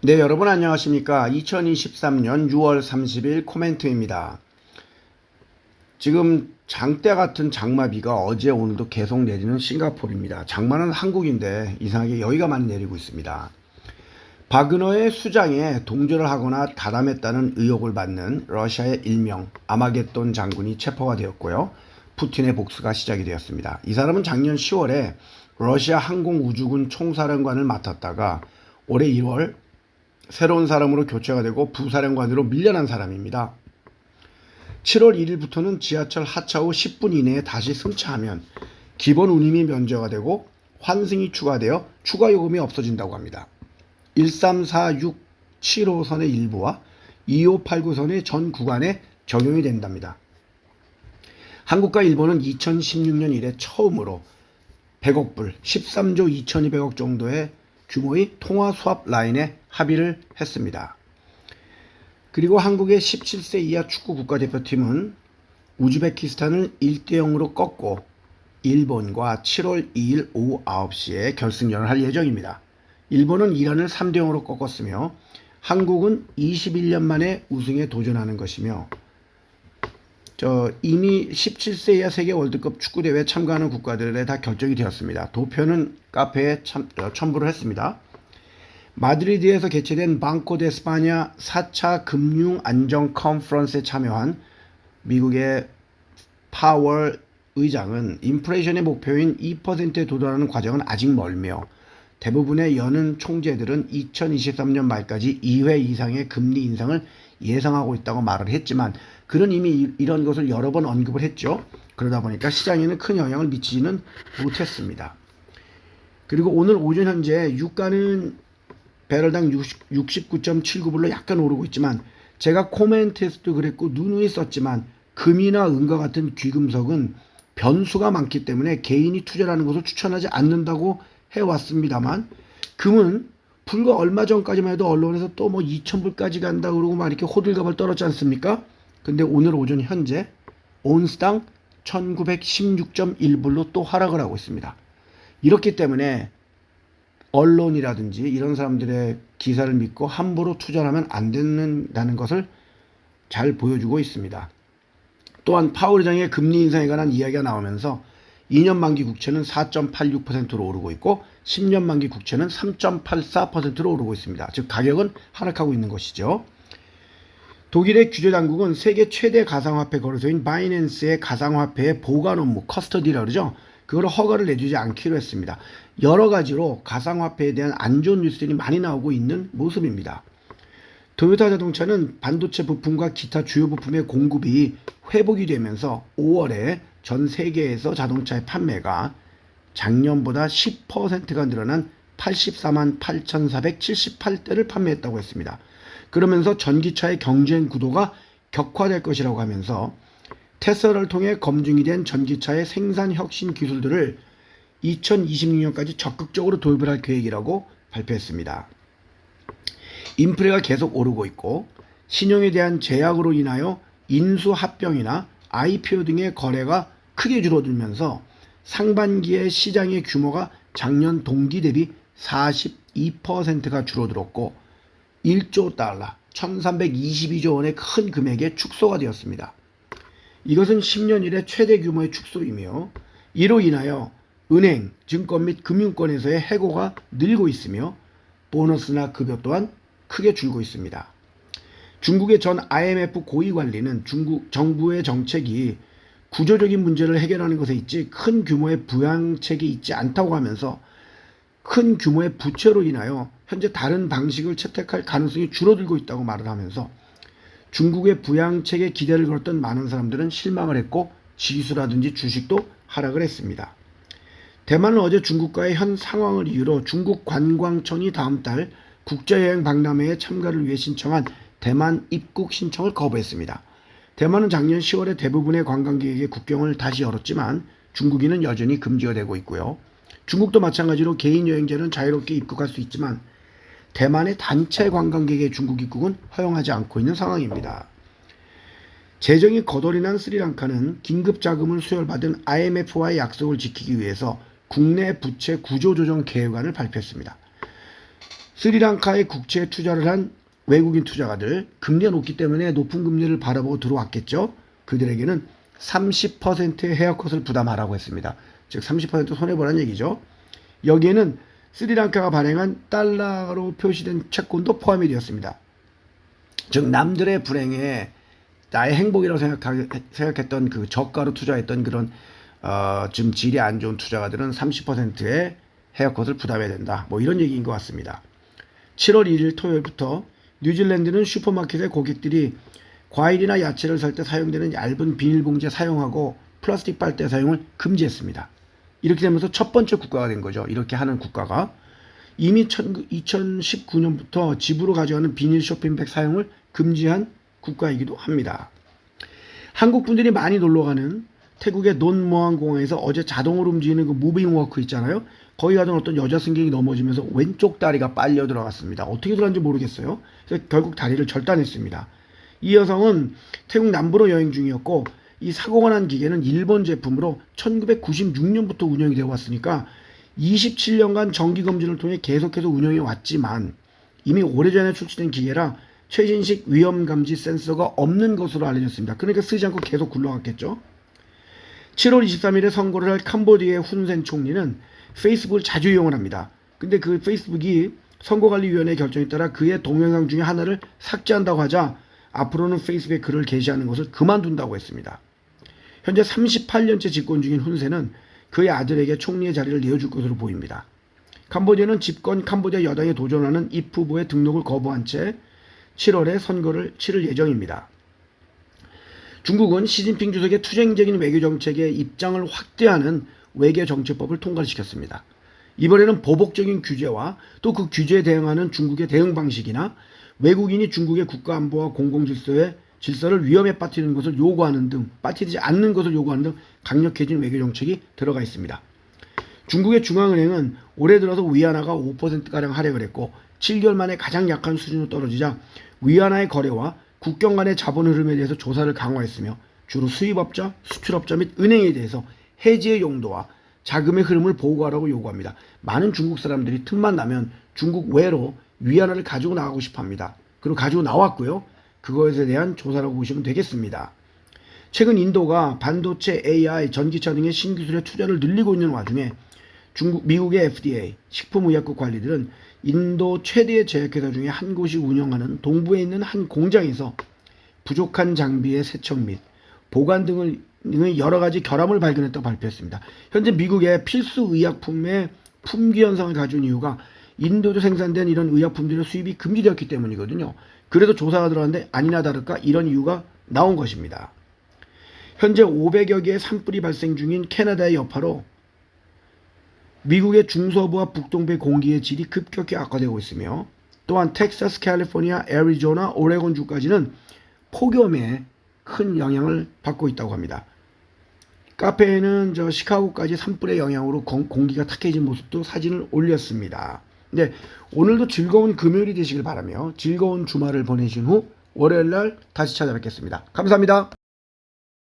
네, 여러분 안녕하십니까? 2023년 6월 30일 코멘트입니다. 지금 장대 같은 장마비가 어제 오늘도 계속 내리는 싱가포르입니다. 장마는 한국인데 이상하게 여기가 많이 내리고 있습니다. 바그너의 수장에 동조를 하거나 가담했다는 의혹을 받는 러시아의 일명 아마겟돈 장군이 체포가 되었고요. 푸틴의 복수가 시작이 되었습니다. 이 사람은 작년 10월에 러시아 항공우주군 총사령관을 맡았다가 올해 1월 새로운 사람으로 교체가 되고 부사령관으로 밀려난 사람입니다. 7월 1일부터는 지하철 하차 후 10분 이내에 다시 승차하면 기본 운임이 면제가 되고 환승이 추가되어 추가 요금이 없어진다고 합니다. 13467호선의 일부와 2589선의 전 구간에 적용이 된답니다. 한국과 일본은 2016년 이래 처음으로 100억 불, 13조 2200억 정도의 규모의 통화 수합 라인에 합의를 했습니다. 그리고 한국의 17세 이하 축구 국가대표팀은 우즈베키스탄을 1대0으로 꺾고 일본과 7월 2일 오후 9시에 결승전을 할 예정입니다. 일본은 이란을 3대0으로 꺾었으며 한국은 21년 만에 우승에 도전하는 것이며 이미 17세 이하 세계 월드컵 축구대회에 참가하는 국가들에 다 결정이 되었습니다. 도표는 카페에 첨부를 했습니다. 마드리드에서 개최된 방코 데 스파냐 4차 금융안정 컨퍼런스에 참여한 미국의 파월 의장은 인플레이션의 목표인 2%에 도달하는 과정은 아직 멀며 대부분의 연은 총재들은 2023년 말까지 2회 이상의 금리 인상을 예상하고 있다고 말을 했지만 그는 이미 이런 것을 여러 번 언급을 했죠. 그러다 보니까 시장에는 큰 영향을 미치지는 못했습니다. 그리고 오늘 오전 현재 유가는 배럴당 69.79불로 약간 오르고 있지만 제가 코멘트에서도 그랬고 누누이 썼지만 금이나 은과 같은 귀금속은 변수가 많기 때문에 개인이 투자하는 것을 추천하지 않는다고 해왔습니다만 금은 불과 얼마 전까지만 해도 언론에서 또 뭐 2,000불까지 간다 그러고 막 이렇게 호들갑을 떨었지 않습니까? 근데 오늘 오전 현재 온스당 1916.1불로 또 하락을 하고 있습니다. 이렇기 때문에 언론이라든지 이런 사람들의 기사를 믿고 함부로 투자를 하면 안 된다는 것을 잘 보여주고 있습니다. 또한 파월 의장의 금리 인상에 관한 이야기가 나오면서 2년 만기 국채는 4.86%로 오르고 있고 10년 만기 국채는 3.84%로 오르고 있습니다. 즉 가격은 하락하고 있는 것이죠. 독일의 규제당국은 세계 최대 가상화폐 거래소인 바이낸스의 가상화폐의 보관 업무, 커스터디라고 그러죠. 그걸 허가를 내주지 않기로 했습니다. 여러 가지로 가상화폐에 대한 안 좋은 뉴스들이 많이 나오고 있는 모습입니다. 토요타 자동차는 반도체 부품과 기타 주요 부품의 공급이 회복이 되면서 5월에 전 세계에서 자동차의 판매가 작년보다 10%가 늘어난 84만 8,478대를 판매했다고 했습니다. 그러면서 전기차의 경쟁 구도가 격화될 것이라고 하면서 테슬라를 통해 검증이 된 전기차의 생산 혁신 기술들을 2026년까지 적극적으로 도입을 할 계획이라고 발표했습니다. 인플레가 계속 오르고 있고 신용에 대한 제약으로 인하여 인수합병이나 IPO 등의 거래가 크게 줄어들면서 상반기에 시장의 규모가 작년 동기 대비 42%가 줄어들었고 1조 달러, 1322조 원의 큰 금액의 축소가 되었습니다. 이것은 10년 이래 최대 규모의 축소이며 이로 인하여 은행, 증권 및 금융권에서의 해고가 늘고 있으며 보너스나 급여 또한 크게 줄고 있습니다. 중국의 전 IMF 고위관리는 중국 정부의 정책이 구조적인 문제를 해결하는 것에 있지 큰 규모의 부양책이 있지 않다고 하면서 큰 규모의 부채로 인하여 현재 다른 방식을 채택할 가능성이 줄어들고 있다고 말을 하면서 중국의 부양책에 기대를 걸었던 많은 사람들은 실망을 했고 지수라든지 주식도 하락을 했습니다. 대만은 어제 중국과의 현 상황을 이유로 중국 관광청이 다음 달 국제여행 박람회에 참가를 위해 신청한 대만 입국 신청을 거부했습니다. 대만은 작년 10월에 대부분의 관광객에게 국경을 다시 열었지만 중국인은 여전히 금지가 되고 있고요. 중국도 마찬가지로 개인 여행자는 자유롭게 입국할 수 있지만 대만의 단체 관광객의 중국 입국은 허용하지 않고 있는 상황입니다. 재정이 거덜이 난 스리랑카는 긴급 자금을 수혈받은 IMF와의 약속을 지키기 위해서 국내 부채 구조조정 계획안을 발표했습니다. 스리랑카의 국채에 투자를 한 외국인 투자가들, 금리가 높기 때문에 높은 금리를 바라보고 들어왔겠죠. 그들에게는 30%의 헤어컷을 부담하라고 했습니다. 즉 30% 손해보라는 얘기죠. 여기에는 스리랑카가 발행한 달러로 표시된 채권도 포함이 되었습니다. 즉 남들의 불행에 나의 행복이라고 생각했던 그 저가로 투자했던 그런 지금 질이 안 좋은 투자가들은 30%의 헤어컷을 부담해야 된다. 뭐 이런 얘기인 것 같습니다. 7월 1일 토요일부터 뉴질랜드는 슈퍼마켓의 고객들이 과일이나 야채를 살 때 사용되는 얇은 비닐봉지에 사용하고 플라스틱 빨대 사용을 금지했습니다. 이렇게 되면서 첫 번째 국가가 된 거죠. 이렇게 하는 국가가. 이미 2019년부터 집으로 가져가는 비닐 쇼핑백 사용을 금지한 국가이기도 합니다. 한국 분들이 많이 놀러가는 태국의 논모항 공항에서 어제 자동으로 움직이는 그 무빙 워크 있잖아요. 거기 가던 어떤 여자 승객이 넘어지면서 왼쪽 다리가 빨려 들어갔습니다. 어떻게 들어갔는지 모르겠어요. 그래서 결국 다리를 절단했습니다. 이 여성은 태국 남부로 여행 중이었고 이 사고가 난 기계는 일본 제품으로 1996년부터 운영이 되어 왔으니까 27년간 정기검진을 통해 계속해서 운영해 왔지만 이미 오래전에 출시된 기계라 최신식 위험감지 센서가 없는 것으로 알려졌습니다. 그러니까 쓰지 않고 계속 굴러갔겠죠. 7월 23일에 선거를 할 캄보디아의 훈센 총리는 페이스북을 자주 이용을 합니다. 근데 그 페이스북이 선거관리위원회의 결정에 따라 그의 동영상 중에 하나를 삭제한다고 하자 앞으로는 페이스북에 글을 게시하는 것을 그만둔다고 했습니다. 현재 38년째 집권 중인 훈센은 그의 아들에게 총리의 자리를 내어줄 것으로 보입니다. 캄보디아는 집권 캄보디아 여당에 도전하는 입 후보의 등록을 거부한 채 7월에 선거를 치를 예정입니다. 중국은 시진핑 주석의 투쟁적인 외교정책의 입장을 확대하는 외교정책법을 통과시켰습니다. 이번에는 보복적인 규제와 또 그 규제에 대응하는 중국의 대응 방식이나 외국인이 중국의 국가안보와 공공질서를 위험에 빠뜨리는 것을 요구하는 등 빠뜨리지 않는 것을 요구하는 등 강력해진 외교정책이 들어가 있습니다. 중국의 중앙은행은 올해 들어서 위안화가 5%가량 하락을 했고 7개월 만에 가장 약한 수준으로 떨어지자 위안화의 거래와 국경 간의 자본 흐름에 대해서 조사를 강화했으며 주로 수입업자, 수출업자 및 은행에 대해서 해지의 용도와 자금의 흐름을 보고하라고 요구합니다. 많은 중국 사람들이 틈만 나면 중국 외로 위안화를 가지고 나가고 싶어 합니다. 그리고 가지고 나왔고요. 그것에 대한 조사라고 보시면 되겠습니다. 최근 인도가 반도체, AI, 전기차 등의 신기술에 투자를 늘리고 있는 와중에 미국의 FDA, 식품의약국 관리들은 인도 최대의 제약회사 중에 한 곳이 운영하는 동부에 있는 한 공장에서 부족한 장비의 세척 및 보관 등의 여러 가지 결함을 발견했다고 발표했습니다. 현재 미국의 필수 의약품의 품귀 현상을 가져온 이유가 인도도 생산된 이런 의약품들의 수입이 금지되었기 때문이거든요. 그래도 조사가 들어갔는데 아니나 다를까 이런 이유가 나온 것입니다. 현재 500여 개의 산불이 발생 중인 캐나다의 여파로 미국의 중서부와 북동부의 공기의 질이 급격히 악화되고 있으며 또한 텍사스, 캘리포니아, 애리조나, 오레곤 주까지는 폭염에 큰 영향을 받고 있다고 합니다. 카페에는 시카고까지 산불의 영향으로 공기가 탁해진 모습도 사진을 올렸습니다. 네, 오늘도 즐거운 금요일이 되시길 바라며 즐거운 주말을 보내신 후 월요일날 다시 찾아뵙겠습니다. 감사합니다.